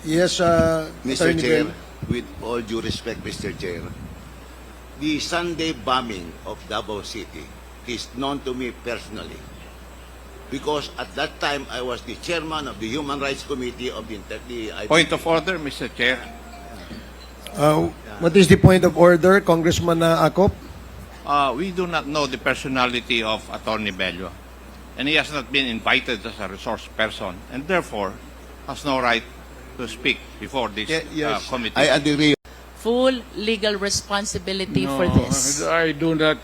Yes, Mr. Attorney Chair, Bello. with all due respect, Mr. Chair, the Sunday bombing of Davao City is known to me personally because at that time I was the chairman of the Human Rights Committee of the Point of order, Mr. Chair. What is the point of order, Congressman Acop? We do not know the personality of Atty. Bello, and he has not been invited as a resource person, and therefore has no right to speak before this yes, committee. I agree. Full legal responsibility for this. I do not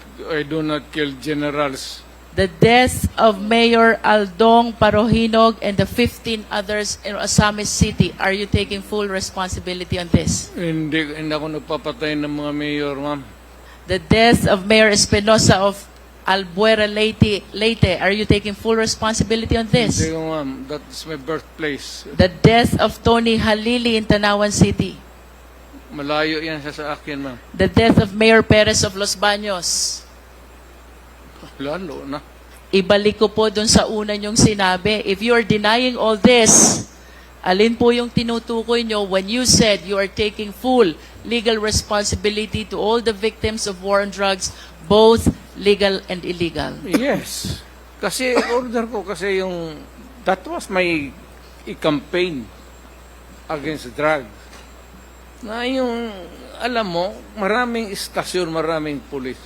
kill generals. The death of Mayor Aldong Parohinog and the 15 others in Osamis City. Are you taking full responsibility on this? Hindi ako nagpapatay ng mga mayor, ma'am. The death of Mayor Espinosa of Albuera Leyte. Are you taking full responsibility on this? Hindi ko, ma'am. That's my birthplace. The death of Tony Halili in Tanawan City. Malayo yan sa akin, ma'am. The death of Mayor Perez of Los Baños. Lalo na. Ibalik ko po dun sa una niyong sinabi. If you are denying all this, alin po yung tinutukoy nyo when you said you are taking full legal responsibility to all the victims of war on drugs, both legal and illegal? Yes. Kasi order ko kasi that was my campaign against drugs. Na yung, alam mo, maraming istasyon, maraming pulis.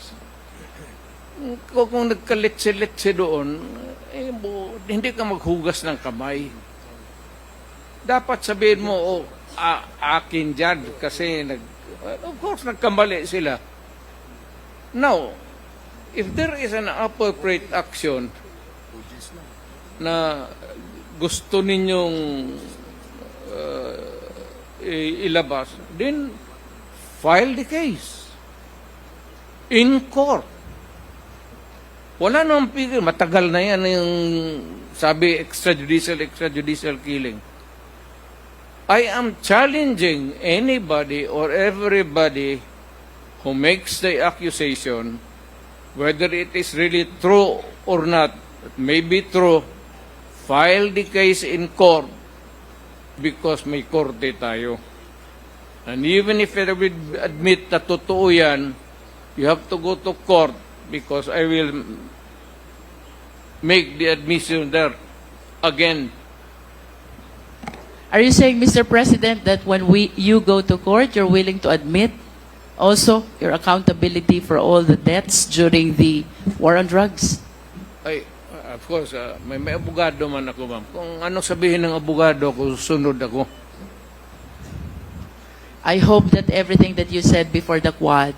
Kung nagkaletse-letse doon, hindi ka maghugas ng kamay. Dapat sabihin mo, akin dyan, kasi of course, nagkamali sila. Now, if there is an appropriate action na gusto ninyong ilabas, then file the case in court. Wala namang pigil. Matagal na yan yung sabi extrajudicial killing. I am challenging anybody or everybody who makes the accusation, whether it is really true or not, it may be true, file the case in court because may korte tayo. And even if I will admit na totoo yan, you have to go to court because I will make the admission there again. Are you saying, Mr. President, that when you go to court, you're willing to admit also your accountability for all the deaths during the war on drugs? Ay, of course, may abogado man ako, ma'am. Kung ano sabihin ng abogado ko, sunod ako. I hope that everything that you said before the Quad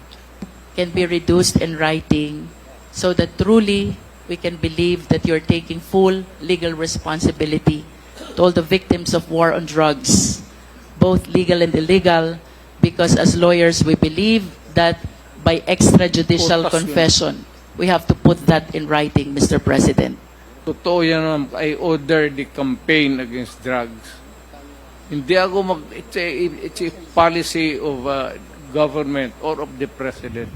can be reduced in writing so that truly we can believe that you're taking full legal responsibility to all the victims of war on drugs, both legal and illegal, because as lawyers we believe that by extrajudicial confession, we have to put that in writing, Mr. President. Totoo yan, ma'am. I order the campaign against drugs. Hindi ako it's a policy of government or of the president.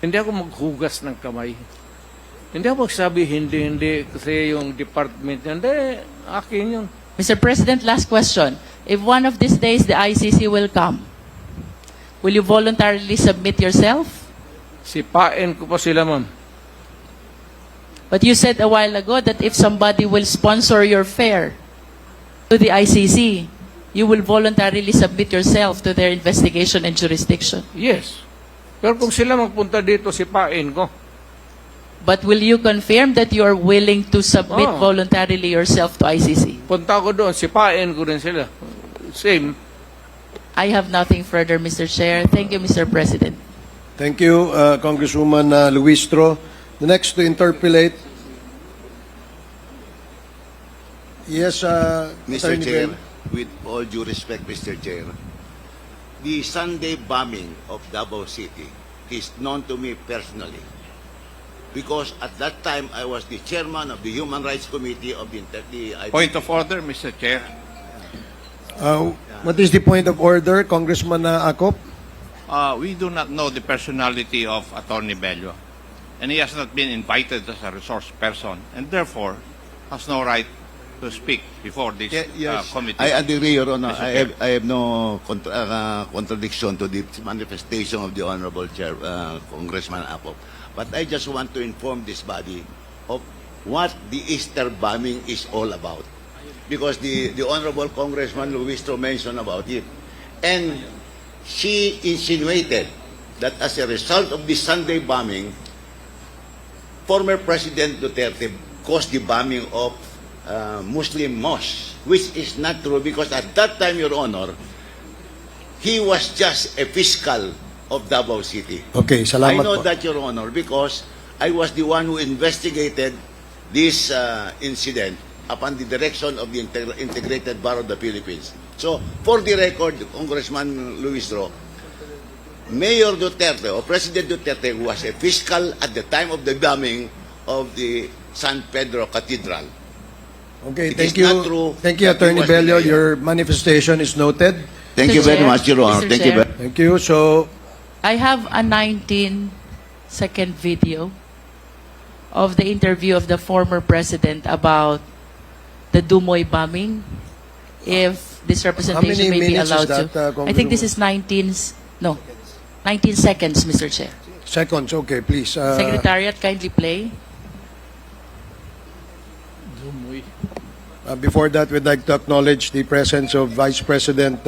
Hindi ako maghugas ng kamay. Hindi ako magsabi hindi kasi yung department yan. Hindi, akin yun. Mr. President, last question. If one of these days the ICC will come, will you voluntarily submit yourself? Sipain ko pa sila, ma'am. But you said a while ago that if somebody will sponsor your fare to the ICC, you will voluntarily submit yourself to their investigation and jurisdiction. Yes. Pero kung sila magpunta dito, sipain ko. But will you confirm that you are willing to submit Oh. voluntarily yourself to ICC? Punta ko doon, sipain ko rin sila. Same. I have nothing further, Mr. Chair. Thank you, Mr. President. Thank you, Congresswoman Luistro. The next to interpolate. Yes, Mr. Attorney Chair, Bello. with all due respect, Mr. Chair, the Sunday bombing of Davao City is known to me personally because at that time I was the chairman of the Human Rights Committee of the Point of order, Mr. Chair. What is the point of order, Congressman Acop? We do not know the personality of Atty. Bello, and he has not been invited as a resource person, and therefore has no right to speak before this Yes, committee. I agree, Your Honor. Mr. Chair. I have no contradiction to the manifestation of the Honorable Chair, Congressman Acop. But I just want to inform this body of what the Easter bombing is all about. Because the Honorable Congressman Luistro mentioned about it. And she insinuated that as a result of the Sunday bombing, former President Duterte caused the bombing of Muslim mosques, which is not true because at that time, Your Honor, he was just a fiscal of Davao City. Okay, salamat I know po. that, Your Honor, because I was the one who investigated this incident upon the direction of the Integrated Bar of the Philippines. So, for the record, Congressman Luistro, Mayor Duterte or President Duterte was a fiscal at the time of the bombing of the San Pedro Cathedral. Okay, It thank is you. not true Thank you, that he Attorney was the Bello. mayor. Your manifestation is noted. Thank Mr. you very Chair, much, Your Honor. Mr. Thank you Chair. very Thank you. So, I have a 19-second video of the interview of the former president about the Dumoy bombing. If this representation many may be minutes is allowed that, to. I think this is 19 seconds, Mr. Chair. seconds, okay, please. Secretariat, kindly play. Before that, we'd like to acknowledge the presence of Vice President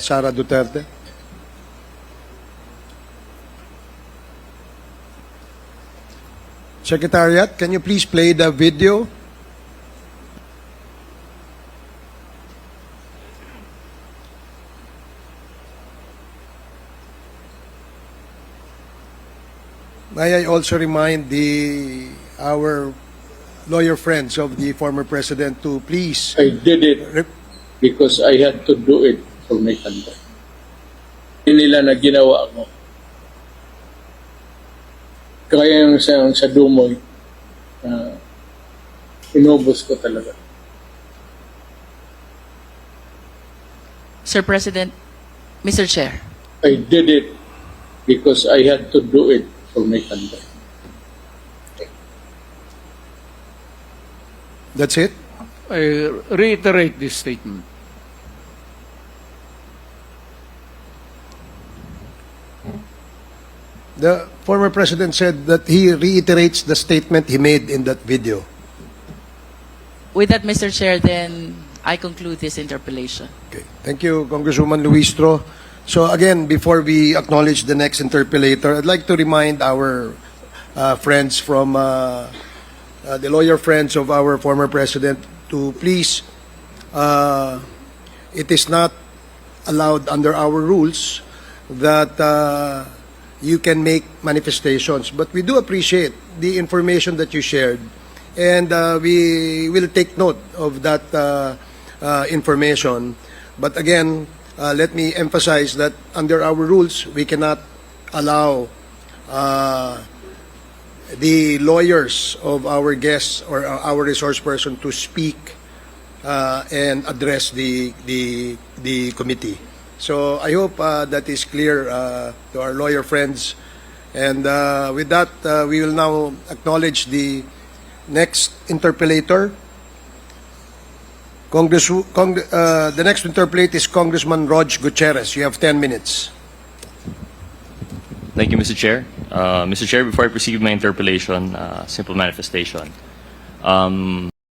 Sara Duterte. Secretariat, can you please play the video? May I also remind our lawyer friends of the former president to please I did it because I had to do it for my country. Hindi nila na ginawa ko. Kaya yung sa Dumoy, inubos ko talaga. Sir President, Mr. Chair. I did it because I had to do it for my country. That's it? I reiterate this statement. The former president said that he reiterates the statement he made in that video. With that, Mr. Chair, then I conclude this interpellation. Okay. Thank you, Congresswoman Luistro. So again, before we acknowledge the next interpellator, I'd like to remind our friends from the lawyer friends of our former president to please, it is not allowed under our rules that you can make manifestations. But we do appreciate the information that you shared, and we will take note of that information. But again, let me emphasize that under our rules, we cannot allow the lawyers of our guests or our resource person to speak and address the committee. So I hope that is clear to our lawyer friends. And with that, we will now acknowledge the next interpellator. The next interpellate is Congressman Rog Gutierrez. You have 10 minutes. Thank you, Mr. Chair. Mr. Chair, before I proceed with my interpellation, simple manifestation.